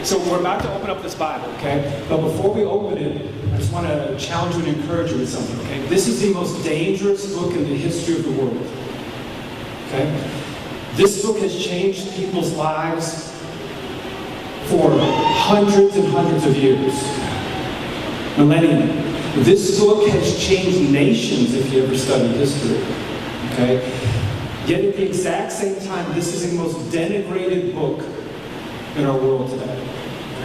So we're about to open up this Bible, okay? But before we open it, I just want to challenge you and encourage you with something, okay? This is the most dangerous book in the history of the world, okay? This book has changed people's lives for hundreds and hundreds of years. Millennia. This book has changed nations if you ever study history, okay? Yet at the exact same time, this is the most denigrated book in our world today.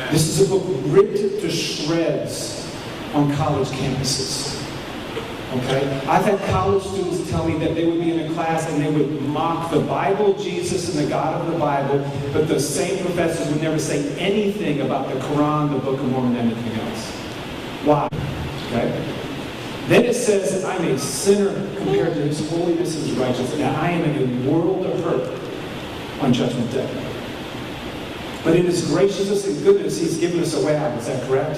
This is a book ripped to shreds on college campuses. Okay? I've had college students tell me that they would be in a class and they would mock the Bible, Jesus, and the God of the Bible, but the same professors would never say anything about the Quran, the Book of Mormon, and anything else. Why? Okay? Then it says that I'm a sinner compared to His holiness and His righteousness. Now I am in a world of hurt on Judgment Day. But in His graciousness and goodness, He's given us a way out. Is that correct?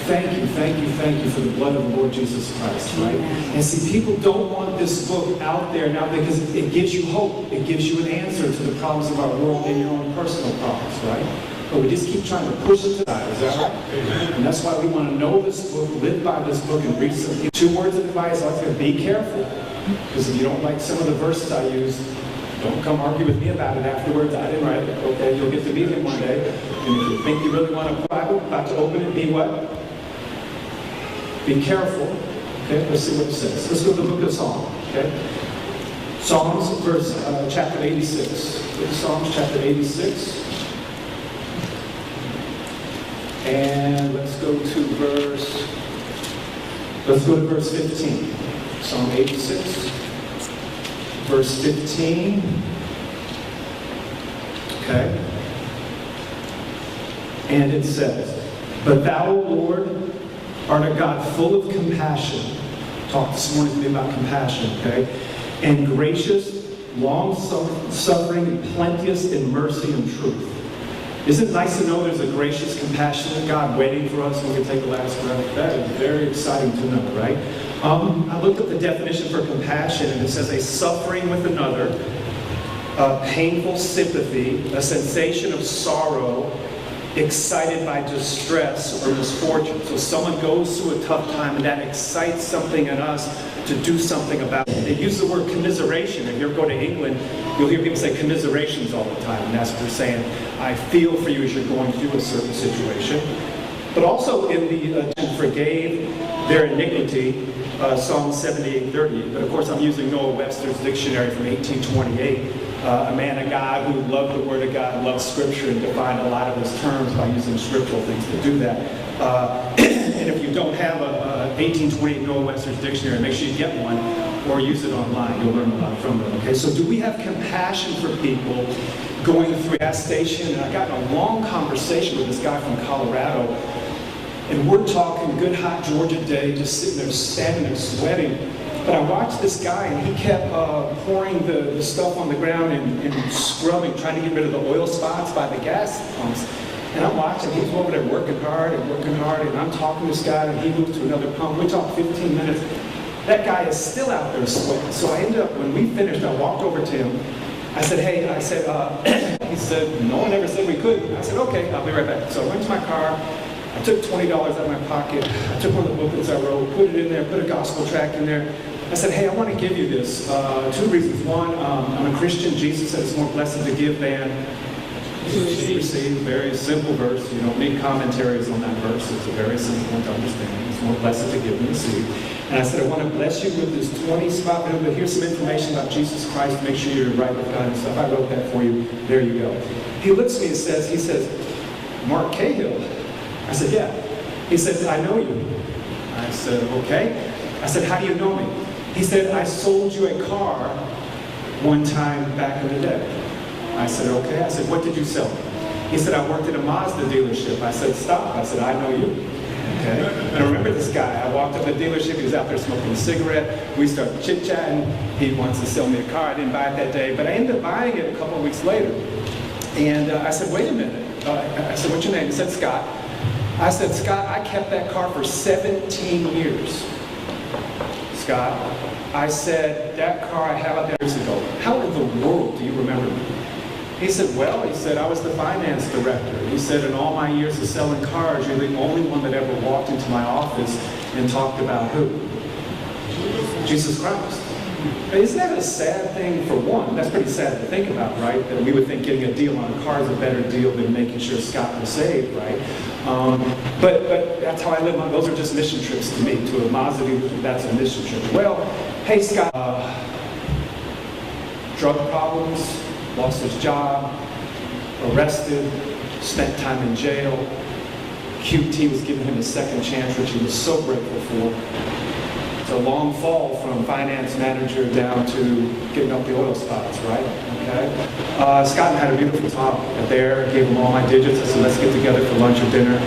Thank you for the blood of the Lord Jesus Christ, right? And see, people don't want this book out there now because it gives you hope. It gives you an answer to the problems of our world and your own personal problems, right? But we just keep trying to push it to that. Is that right? Amen. And that's why we want to know this book, live by this book, and read some 2 words of advice. I say, be careful. Because if you don't like some of the verses I use, don't come argue with me about it afterwards. I didn't write it. Okay, you'll get to meet him one day. And if you think you really want a Bible, about to open it, be what? Be careful. Okay, let's see what it says. Let's go to the book of Psalms. Okay, Psalms, chapter 86. Book of Psalms, chapter 86. And let's go to verse 15. Psalm 86. Verse 15. Okay. And it says, "But thou, O Lord, art a God full of compassion." Talked this morning to me about compassion, okay? "And gracious, long-suffering, plenteous in mercy and truth." Isn't it nice to know there's a gracious, compassionate God waiting for us when we take the last breath? That is very exciting to know, right? I looked up the definition for compassion, and it says a suffering with another, a painful sympathy, a sensation of sorrow, excited by distress or misfortune. So someone goes through a tough time, and that excites something in us to do something about it. They use the word commiseration. If you ever go to England, you'll hear people say commiserations all the time, and that's what they're saying. I feel for you as you're going through a certain situation. But also in the forgave their iniquity, Psalm 78:30. But of course, I'm using Noah Webster's dictionary from 1828. A man of God who loved the Word of God, loved Scripture, and defined a lot of his terms by using scriptural things to do that. And if you don't have a 1828 Noah Webster's dictionary, make sure you get one or use it online. You'll learn a lot from it. Okay, so do we have compassion for people going through a gas station? And I got in a long conversation with this guy from Colorado. And we're talking good hot Georgia day, just sitting there, standing there, sweating. But I watched this guy, and he kept pouring the stuff on the ground and scrubbing, trying to get rid of the oil spots by the gas pumps. And I'm watching, he's over there working hard, and I'm talking to this guy, and he moves to another pump. We talked 15 minutes. That guy is still out there sweating. So I ended up, when we finished, I walked over to him. I said, hey, he said, no one ever said we couldn't. I said, okay, I'll be right back. So I went to my car. I took $20 out of my pocket. I took one of the booklets I wrote, put it in there, put a gospel tract in there. I said, hey, I want to give you this. 2 reasons. One, I'm a Christian. Jesus said it's more blessed to give than receive. Very simple verse. You don't need commentaries on that verse. It's a very simple one to understand. It's more blessed to give than receive. And I said, I want to bless you with this 20 spot, but here's some information about Jesus Christ. Make sure you're right with God and stuff. I wrote that for you. There you go. He looks at me and says, Mark Cahill. I said, yeah. He said, I know you. I said, okay. I said, how do you know me? He said, I sold you a car one time back in the day. I said, okay. I said, what did you sell? He said, I worked at a Mazda dealership. I said, stop. I said, I know you. Okay. And I remember this guy. I walked up to the dealership. He was out there smoking a cigarette. We started chit-chatting. He wants to sell me a car. I didn't buy it that day, but I ended up buying it a couple of weeks later. And I said, wait a minute. I said, what's your name? He said, Scott. I said, Scott, I kept that car for 17 years. Scott, I said, that car I have out there years ago. How in the world do you remember me? He said, well, he said, I was the finance director. He said, in all my years of selling cars, you're the only one that ever walked into my office and talked about who? Jesus Christ. Isn't that a sad thing for one? That's pretty sad to think about, right? That we would think getting a deal on a car is a better deal than making sure Scott was saved, right? But that's how I live. Those are just mission trips to me. To a Mazda, that's a mission trip. Well, hey, Scott, drug problems, lost his job, arrested, spent time in jail. QT was giving him a second chance, which he was so grateful for. It's a long fall from finance manager down to getting up the oil spots, right? Okay. Scott and I had a beautiful talk there, gave him all my digits. I said, let's get together for lunch or dinner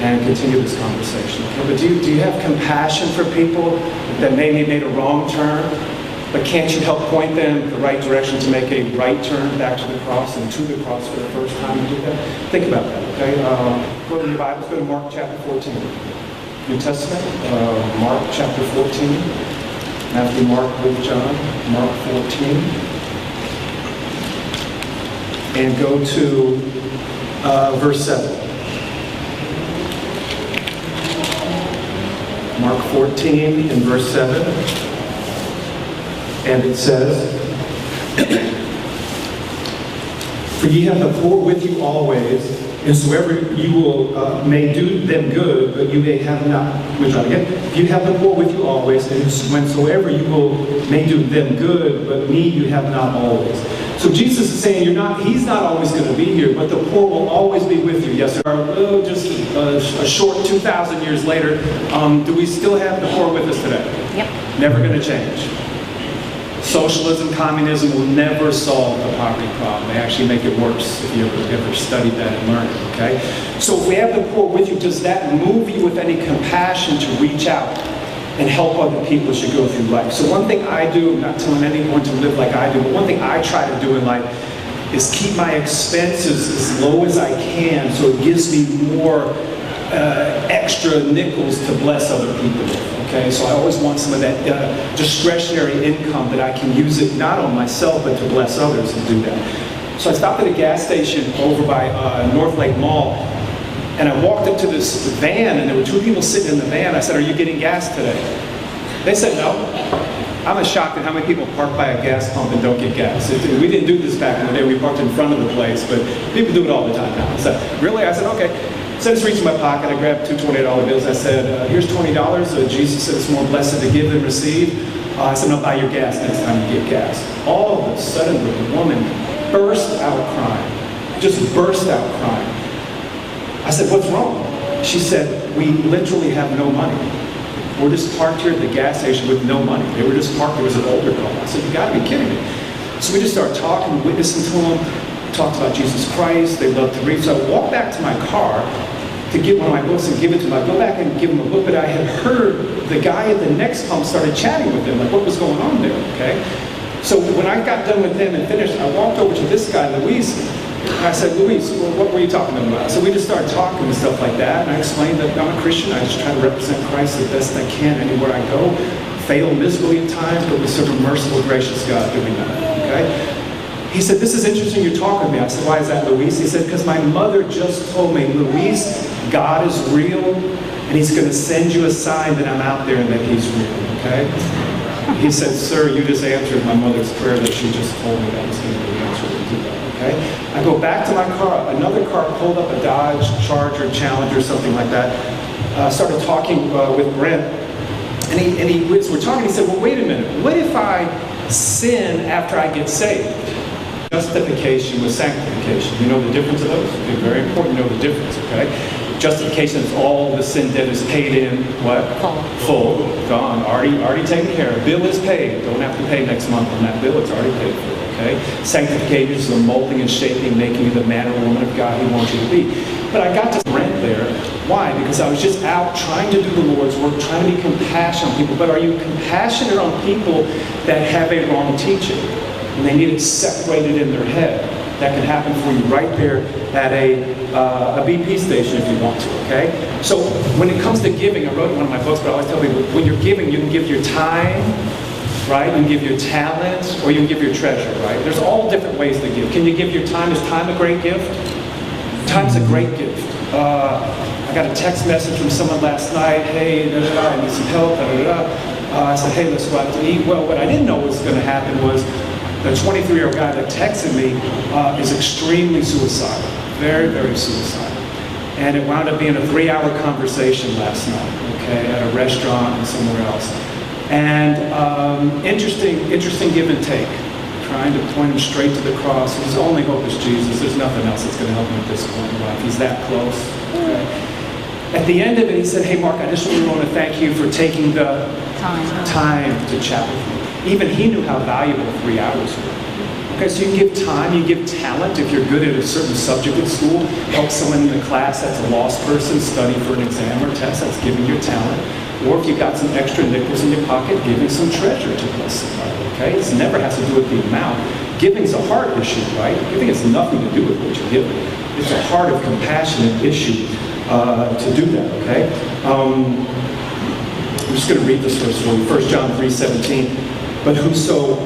and continue this conversation. Okay? But do you have compassion for people that maybe made a wrong turn, but can't you help point them in the right direction to make a right turn back to the cross and to the cross for the first time to do that? Think about that, okay? Go to your Bibles, go to Mark chapter 14. New Testament, Mark chapter 14. Matthew, Mark, Luke, John, Mark 14. And go to verse 7. Mark 14 and verse 7. And it says, for ye have the poor with you always, and soever you will may do them good, but you may have not. Let me try again. If you have the poor with you always, and whensoever you will may do them good, but me you have not always. So Jesus is saying He's not always going to be here, but the poor will always be with you. Yes, sir. Just a short 2,000 years later, do we still have the poor with us today? Yep. Never going to change. Socialism, communism will never solve the poverty problem. They actually make it worse if you ever studied that and learned it, okay? So if we have the poor with you, does that move you with any compassion to reach out and help other people as you go through life? So one thing I do, I'm not telling anyone to live like I do, but one thing I try to do in life is keep my expenses as low as I can so it gives me more extra nickels to bless other people with. Okay, so I always want some of that discretionary income that I can use it not on myself but to bless others and do that. So I stopped at a gas station over by North Lake Mall, and I walked up to this van, and there were two people sitting in the van. I said, "Are you getting gas today?" They said, "No." I'm shocked at how many people park by a gas pump and don't get gas. We didn't do this back in the day. We parked in front of the place, but people do it all the time now. So really, I said, "Okay." So I just reached in my pocket, I grabbed two $20 bills. I said, here's $20. Jesus said it's more blessed to give than receive. I said, I'll buy your gas next time you get gas. All of a sudden, the woman burst out crying. Just burst out crying. I said, what's wrong? She said, we literally have no money. We're just parked here at the gas station with no money. They were just parked. There was an older couple. I said, you gotta be kidding me. So we just started talking, witnessing to them. Talked about Jesus Christ. They loved to read. So I walked back to my car to get one of my books and give it to them. I go back and give them a book, but I had heard the guy at the next pump started chatting with them, like what was going on there, okay? So when I got done with them and finished, I walked over to this guy, Luis, and I said, Luis, well, what were you talking about? So we just started talking and stuff like that, and I explained that I'm a Christian. I just try to represent Christ the best I can anywhere I go. Fail miserably at times, but we serve a merciful, gracious God doing that, okay? He said, this is interesting you're talking to me. I said, why is that, Luis? He said, because my mother just told me, Luis, God is real, and He's going to send you a sign that I'm out there and that He's real, okay? He said, sir, you just answered my mother's prayer that she just told me that was going to be the answer to do that, okay? I go back to my car. Another car pulled up, a Dodge Charger, Challenger, something like that. Started talking with Brent, and we're talking. He said, well, wait a minute. What if I sin after I get saved? Justification with sanctification. You know the difference of those? Okay, very important to know the difference, okay? Justification is all the sin debt is paid in, what? Full. Gone. Already taken care of. Bill is paid. Don't have to pay next month on that bill. It's already paid for, okay? Sanctification is the molding and shaping, making you the man or woman of God He wants you to be. But I got to rent there. Why? Because I was just out trying to do the Lord's work, trying to be compassionate on people. But are you compassionate on people that have a wrong teaching? And they need it separated in their head. That can happen for you right there at a BP station if you want to, okay? So when it comes to giving, I wrote in one of my books, but I always tell people, when you're giving, you can give your time, right? You can give your talent, or you can give your treasure, right? There's all different ways to give. Can you give your time? Is time a great gift? Time's a great gift. I got a text message from someone last night, hey, I need some help, I said, hey, let's go out to eat. Well, what I didn't know was going to happen was the 23-year-old guy that texted me is extremely suicidal, very, very suicidal. And it wound up being a 3-hour conversation last night, okay, at a restaurant and somewhere else. And interesting give and take, trying to point him straight to the cross. His only hope is Jesus. There's nothing else that's going to help him at this point in life. He's that close. Okay? At the end of it, he said, hey, Mark, I just really want to thank you for taking the time to chat with me. Even he knew how valuable 3 hours were. Okay, so you can give time, you give talent. If you're good at a certain subject at school, help someone in the class that's a lost person study for an exam or test, that's giving your talent. Or if you've got some extra nickels in your pocket, giving some treasure to bless somebody, okay? It never has to do with the amount. Giving's a heart issue, right? Giving has nothing to do with what you give. It's a heart of compassionate issue to do that, okay? I'm just going to read this verse for you. 1 John 3:17. But whoso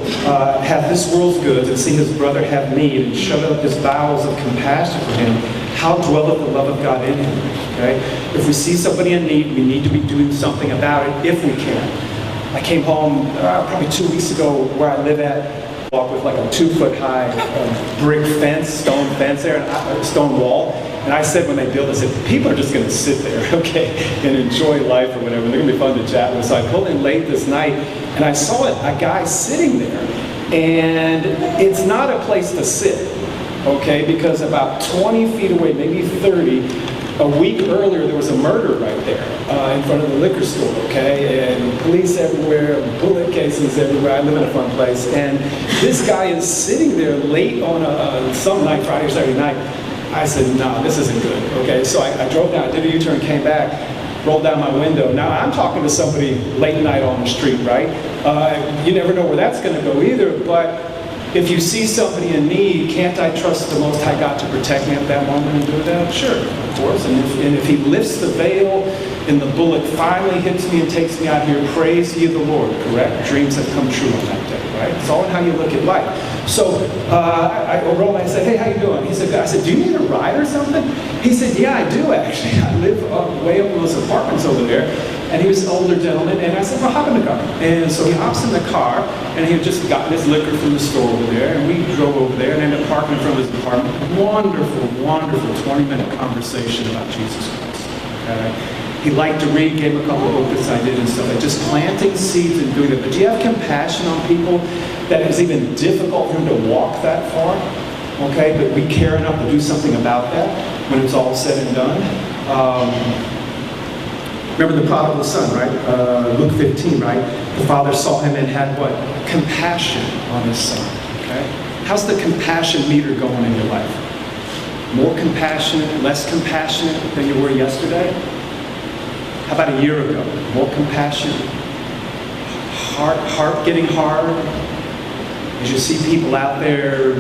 hath this world's goods, and see his brother have need, and shut up his bowels of compassion for him, how dwelleth the love of God in him? Okay? If we see somebody in need, we need to be doing something about it if we can. I came home probably 2 weeks ago where I live at, walk with like a 2-foot-high brick fence, stone fence there, a stone wall. And I said when they build, I said, people are just going to sit there, okay, and enjoy life or whatever. They're going to be fun to chat with. So I pulled in late this night, and I saw a guy sitting there. And it's not a place to sit, okay, because about 20 feet away, maybe 30, a week earlier, there was a murder right there in front of the liquor store, okay, and police everywhere, bullet cases everywhere. I live in a fun place. And this guy is sitting there late on some night, Friday or Saturday night. I said, no, this isn't good, okay? So I drove down, did a U-turn, came back, rolled down my window. Now, I'm talking to somebody late night on the street, right? You never know where that's going to go either, but if you see somebody in need, can't I trust the Most High God to protect me at that moment and do that? Sure, of course. And if he lifts the veil and the bullet finally hits me and takes me out here, praise ye the Lord, correct? Dreams have come true on that day, right? It's all in how you look at life. So I rolled and I said, hey, how you doing? I said, do you need a ride or something? He said, yeah, I do actually. I live way up in those apartments over there. And he was an older gentleman, and I said, well, hop in the car. And so he hops in the car, and he had just gotten his liquor from the store over there, and we drove over there and ended up parking in front of his apartment. Wonderful, wonderful 20-minute conversation about Jesus Christ. Okay? He liked to read, gave a couple of books I did and stuff, like just planting seeds and doing it. But do you have compassion on people that it's even difficult for him to walk that far? Okay, but we care enough to do something about that when it's all said and done. Remember the prodigal son, right? Luke 15, right? The father saw him and had what? Compassion on his son, okay? How's the compassion meter going in your life? More compassionate, less compassionate than you were yesterday? How about a year ago? More compassionate? Heart getting hard? As you see people out there,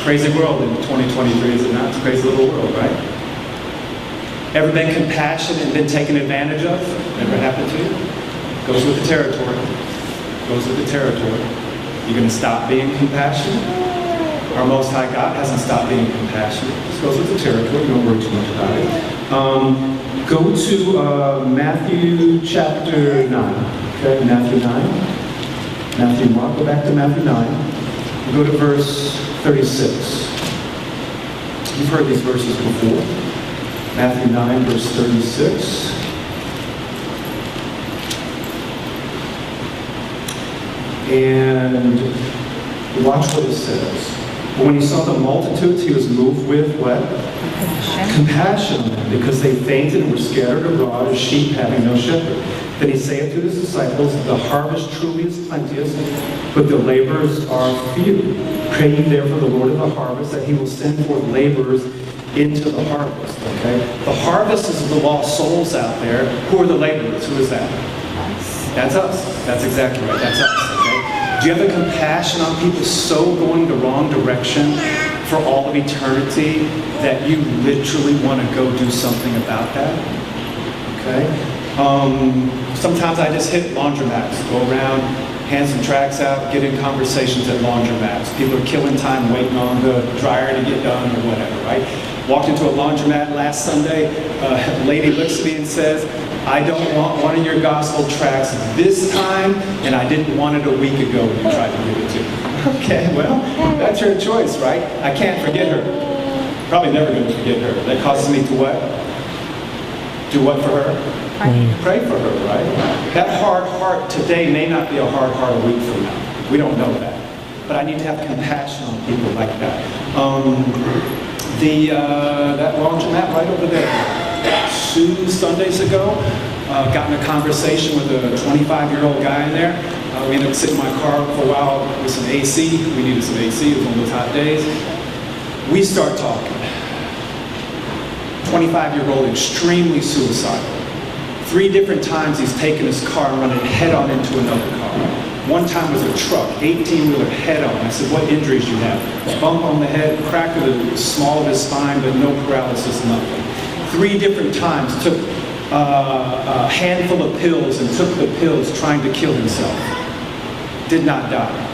crazy world in 2023, is it not? It's a crazy little world, right? Ever been compassionate and been taken advantage of? Never happened to you? Goes with the territory. Goes with the territory. You're going to stop being compassionate? Our Most High God hasn't stopped being compassionate. Just goes with the territory. Don't worry too much about it. Go to Matthew chapter 9. Okay, Matthew 9. Matthew, Mark, go back to Matthew 9. Go to verse 36. You've heard these verses before. Matthew 9, verse 36. And watch what it says. But when he saw the multitudes, he was moved with what? Compassion on them, because they fainted and were scattered abroad as sheep having no shepherd. Then he saith to his disciples, the harvest truly is plenteous, but the laborers are few. Pray ye therefore the Lord of the harvest, that he will send forth laborers into the harvest. Okay? The harvest is the lost souls out there. Who are the laborers? Who is that? That's us. That's exactly right. That's us. Okay? Do you have a compassion on people so going the wrong direction for all of eternity that you literally want to go do something about that? Okay? Sometimes I just hit laundromats, go around, hand some tracts out, get in conversations at laundromats. People are killing time waiting on the dryer to get done or whatever, right? Walked into a laundromat last Sunday. A lady looks at me and says, I don't want one of your gospel tracts this time, and I didn't want it a week ago when you tried to give it to me. Okay, well, that's her choice, right? I can't forget her. Probably never going to forget her. That causes me to what? Do what for her? Pray for her, right? That hard heart today may not be a hard heart a week from now. We don't know that. But I need to have compassion on people like that. That laundromat right over there. 2 Sundays ago, got in a conversation with a 25-year-old guy in there. We ended up sitting in my car for a while with some AC. We needed some AC. It was one of those hot days. We start talking. 25-year-old, extremely suicidal. 3 different times he's taken his car and run it head-on into another car. One time was a truck, 18-wheeler head-on. I said, what injuries do you have? Bump on the head, crack of the small of his spine, but no paralysis, nothing. 3 different times took a handful of pills and took the pills trying to kill himself. Did not die.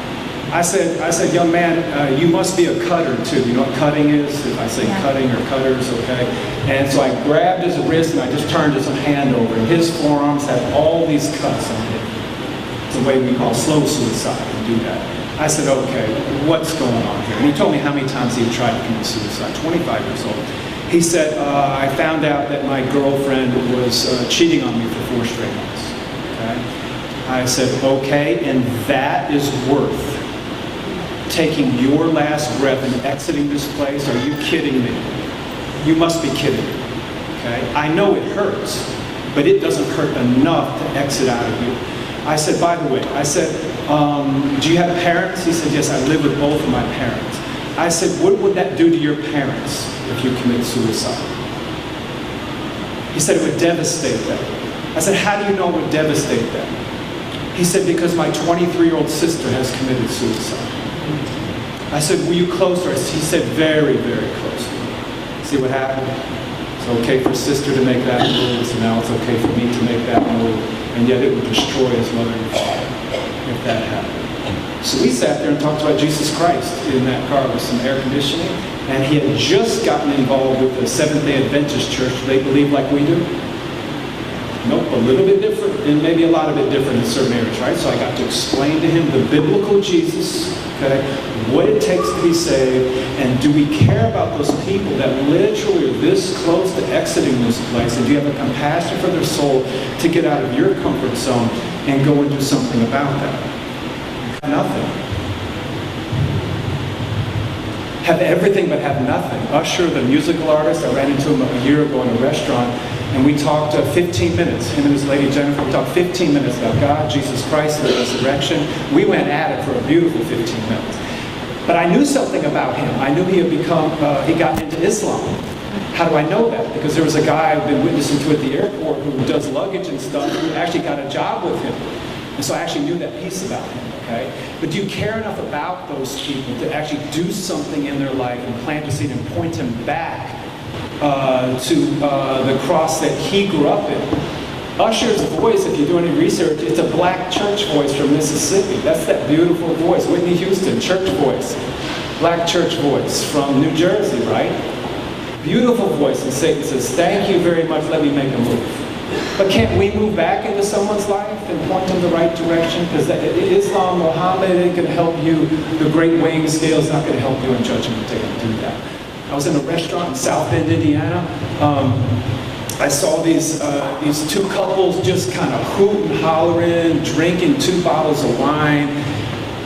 I said, young man, you must be a cutter too. You know what cutting is? If I say cutting or cutters, okay? And so I grabbed his wrist and I just turned his hand over. And his forearms had all these cuts on it. It's a way we call slow suicide to do that. I said, okay, what's going on here? And he told me how many times he had tried to commit suicide, 25 years old. He said, I found out that my girlfriend was cheating on me for 4 straight months. Okay? I said, okay, and that is worth taking your last breath and exiting this place? Are you kidding me? You must be kidding me. Okay? I know it hurts, but it doesn't hurt enough to exit out of here. I said, by the way, I said, do you have parents? He said, yes, I live with both of my parents. I said, what would that do to your parents if you commit suicide? He said, it would devastate them. I said, how do you know it would devastate them? He said, because my 23-year-old sister has committed suicide. I said, were you close to her? He said, very, very close to me. See what happened? It's okay for sister to make that move, so now it's okay for me to make that move. And yet it would destroy his mother and father if that happened. So we sat there and talked about Jesus Christ in that car with some air conditioning. And he had just gotten involved with the Seventh-day Adventist church. Do they believe like we do? Nope, a little bit different, and maybe a lot of it different in certain areas, right? So I got to explain to him the biblical Jesus, okay, what it takes to be saved, and do we care about those people that literally are this close to exiting this place, and do you have a compassion for their soul to get out of your comfort zone and go and do something about that? Nothing. Have everything but have nothing. Usher, the musical artist, I ran into him a year ago in a restaurant, and we talked 15 minutes. Him and his lady Jennifer, we talked 15 minutes about God, Jesus Christ, and the resurrection. We went at it for a beautiful 15 minutes. But I knew something about him. I knew he had become, he got into Islam. How do I know that? Because there was a guy I've been witnessing to at the airport who does luggage and stuff, who actually got a job with him. And so I actually knew that piece about him, okay? But do you care enough about those people to actually do something in their life and plant a seed and point him back to the cross that he grew up in? Usher's voice, if you do any research, it's a black church voice from Mississippi. That's that beautiful voice. Whitney Houston, church voice. Black church voice from New Jersey, right? Beautiful voice. And Satan says, thank you very much, let me make a move. But can't we move back into someone's life and point them the right direction? Because Islam, Muhammad, ain't going to help you. The great weighing scale is not going to help you in judgment day to do that. I was in a restaurant in South Bend, Indiana. I saw these 2 couples just kind of hooting, hollering, drinking 2 bottles of wine.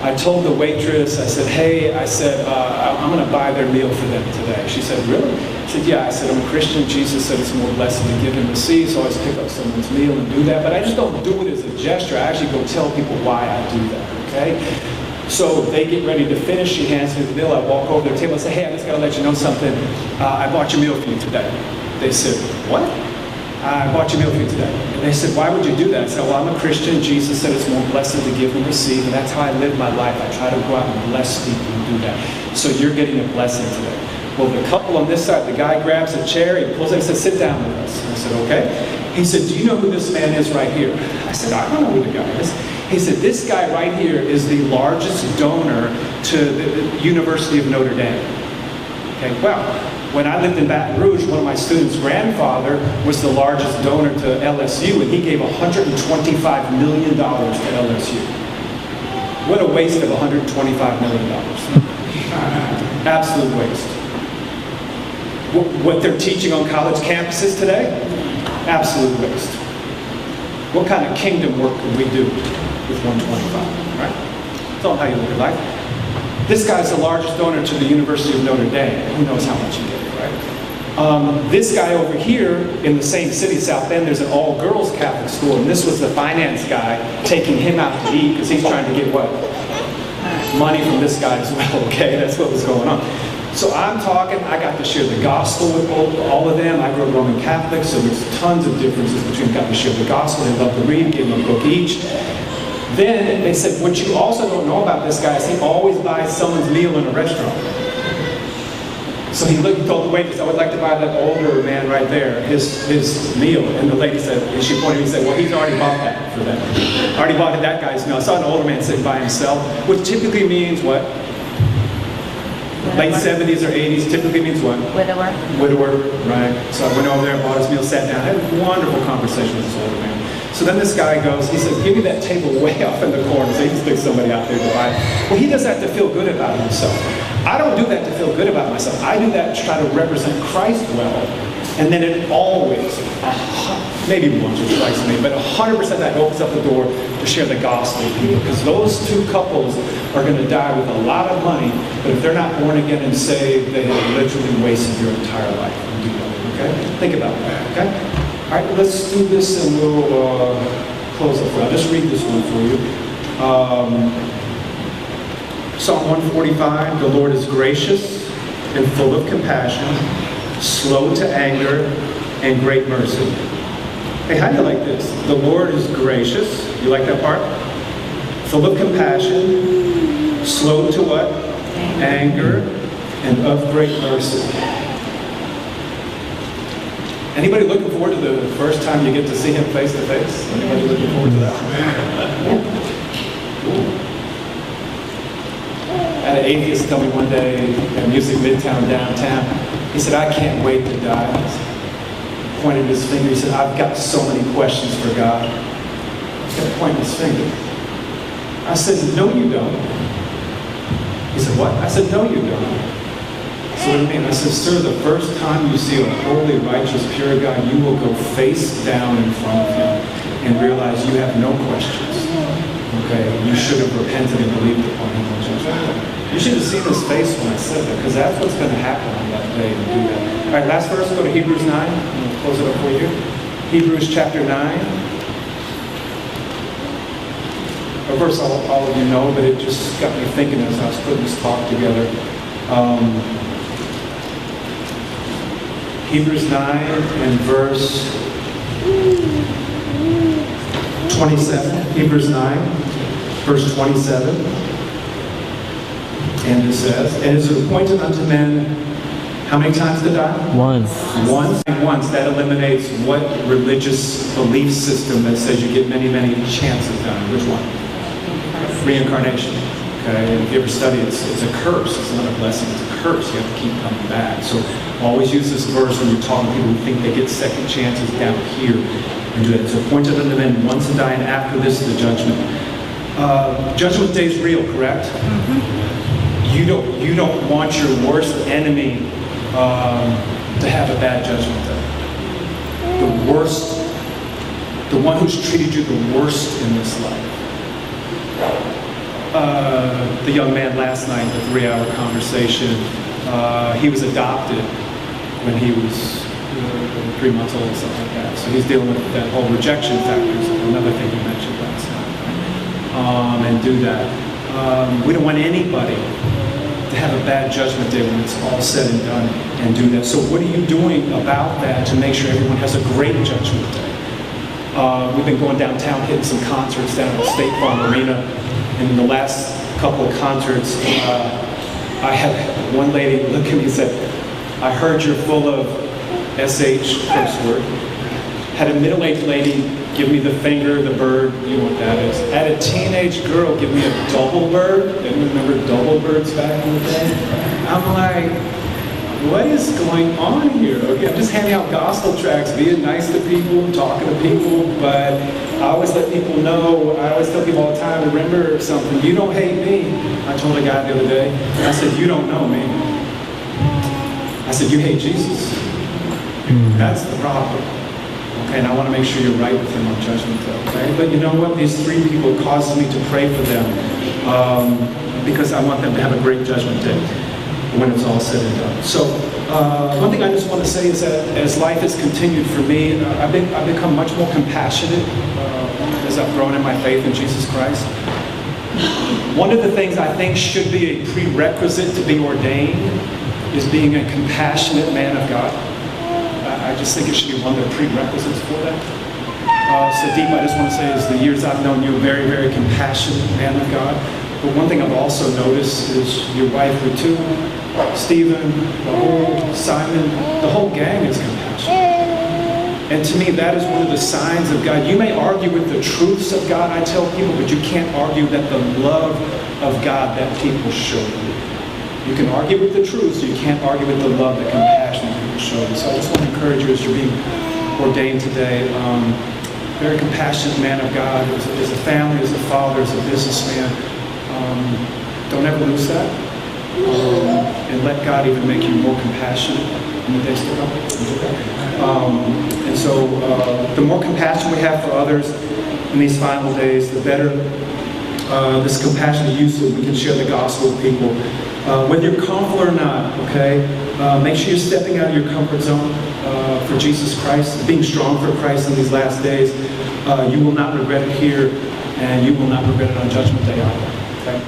I told the waitress, I said, hey, I'm going to buy their meal for them today. She said, really? I said, yeah. I said, I'm a Christian. Jesus said it's more blessed to give than receive, so I always pick up someone's meal and do that. But I just don't do it as a gesture. I actually go tell people why I do that, okay? So they get ready to finish. She hands me the bill. I walk over to their table and say, hey, I just got to let you know something. I bought your meal for you today. They said, what? I bought your meal for you today. And they said, why would you do that? I said, well, I'm a Christian. Jesus said it's more blessed to give than receive, and that's how I live my life. I try to go out and bless people and do that. So you're getting a blessing today. Well, the couple on this side, the guy grabs a chair, he pulls it and says, sit down with us. And I said, okay. He said, do you know who this man is right here? I said, I don't know who the guy is. He said, this guy right here is the largest donor to the University of Notre Dame. Okay, well, when I lived in Baton Rouge, one of my students' grandfather was the largest donor to LSU, and he gave $125 million to LSU. What a waste of $125 million. Absolute waste. What they're teaching on college campuses today? Absolute waste. What kind of kingdom work could we do with 125, right? That's all how you look at life. This guy's the largest donor to the University of Notre Dame. Who knows how much he gave, right? This guy over here in the same city, South Bend, there's an all-girls Catholic school, and this was the finance guy taking him out to eat because he's trying to get what? Money from this guy as well, okay? That's what was going on. So I'm talking, I got to share the gospel with all of them. I grew up Roman Catholic, so there's tons of differences between got to share the gospel. They love to read, gave them a book each. Then they said, what you also don't know about this guy is he always buys someone's meal in a restaurant. So he told the waitress, I would like to buy that older man right there, his meal. And the lady said, and she pointed, he said, well, he's already bought that for them. Already bought that guy's meal. I saw an older man sitting by himself, which typically means what? Late 70s or 80s typically means what? Widower. Widower, right. So I went over there, bought his meal, sat down, had a wonderful conversation with this older man. So then this guy goes, he says, give me that table way off in the corner so he can stick somebody out there to buy it. Well, he does that to feel good about himself. I don't do that to feel good about myself. I do that to try to represent Christ well. And then it always, maybe once or twice maybe, but 100% that opens up the door to share the gospel with people. Because those two couples are going to die with a lot of money, but if they're not born again and saved, they have literally wasted your entire life. Okay? Think about that, okay? All right, let's do this and we'll close up. I'll just read this one for you. Psalm 145, the Lord is gracious and full of compassion, slow to anger, and great mercy. Hey, how do you like this? The Lord is gracious. You like that part? Full of compassion, slow to what? Anger, and of great mercy. Anybody looking forward to the first time you get to see him face to face? Anybody looking forward to that? I had an atheist tell me one day at Music Midtown downtown, he said, I can't wait to die. He pointed his finger, he said, I've got so many questions for God. He's got to point his finger. I said, no you don't. He said, what? I said, no you don't. So what do you mean? I said, sir, the first time you see a holy, righteous, pure God, you will go face down in front of him and realize you have no questions. Okay? You should have repented and believed upon him. You should have seen his face when I said that, because that's what's going to happen on that day to do that. All right, last verse, go to Hebrews 9. I'm going to close it up for you. Hebrews chapter 9. A verse all of you know, but it just got me thinking as I was putting this talk together. Hebrews 9 and verse 27. Hebrews 9, verse 27. And it says, and is it appointed unto men how many times to die? Once. Once. That eliminates what religious belief system that says you get many, many chances dying? Which one? Reincarnation. Okay, and if you ever study it, it's a curse. It's not a blessing, it's a curse. You have to keep coming back. So always use this verse when you're talking to people who think they get second chances down here and do that. It's appointed unto men once to die, and after this, the judgment. Judgment day is real, correct? Mm-hmm. You don't want your worst enemy to have a bad judgment day. The worst, the one who's treated you the worst in this life. The young man last night, the 3-hour conversation, he was adopted when he was 3 months old, something like that. So he's dealing with that whole rejection factor, another thing he mentioned last night. And do that. We don't want anybody to have a bad judgment day when it's all said and done and do that. So what are you doing about that to make sure everyone has a great judgment day? We've been going downtown, hitting some concerts down at State Farm Arena. And in the last couple of concerts, I had one lady look at me and said, I heard you're full of SH curse word. Had a middle-aged lady give me the finger, the bird, you know what that is. I had a teenage girl give me a double bird. Anyone remember double birds back in the day? I'm like, what is going on here? Okay, I'm just handing out gospel tracts, being nice to people, talking to people, but I always let people know, I always tell people all the time, remember something, you don't hate me. I told a guy the other day, I said, you don't know me. I said, you hate Jesus. That's the problem. Okay, and I want to make sure you're right with him on Judgment Day, okay? But you know what? These three people causes me to pray for them because I want them to have a great Judgment Day when it's all said and done. So, one thing I just want to say is that as life has continued for me, I've become much more compassionate as I've grown in my faith in Jesus Christ. One of the things I think should be a prerequisite to be ordained is being a compassionate man of God. I just think it should be one of the prerequisites for that. Deep, I just want to say, is the years I've known you, a very, very compassionate man of God. But one thing I've also noticed is your wife, Ritu, Stephen, Simon, the whole gang is compassionate. And to me, that is one of the signs of God. You may argue with the truths of God, I tell people, but you can't argue that the love of God that people show you. You can argue with the truths, you can't argue with the love, the compassion that people show you. So I just want to encourage you as you're being ordained today. Very compassionate man of God, as a family, as a father, as a businessman. Don't ever lose that. And let God even make you more compassionate in the days to come. And so the more compassion we have for others in these final days, the better this compassionate use that we can share the gospel with people. Whether you're comfortable or not, okay, make sure you're stepping out of your comfort zone for Jesus Christ, being strong for Christ in these last days. You will not regret it here, and you will not regret it on Judgment Day either. Okay?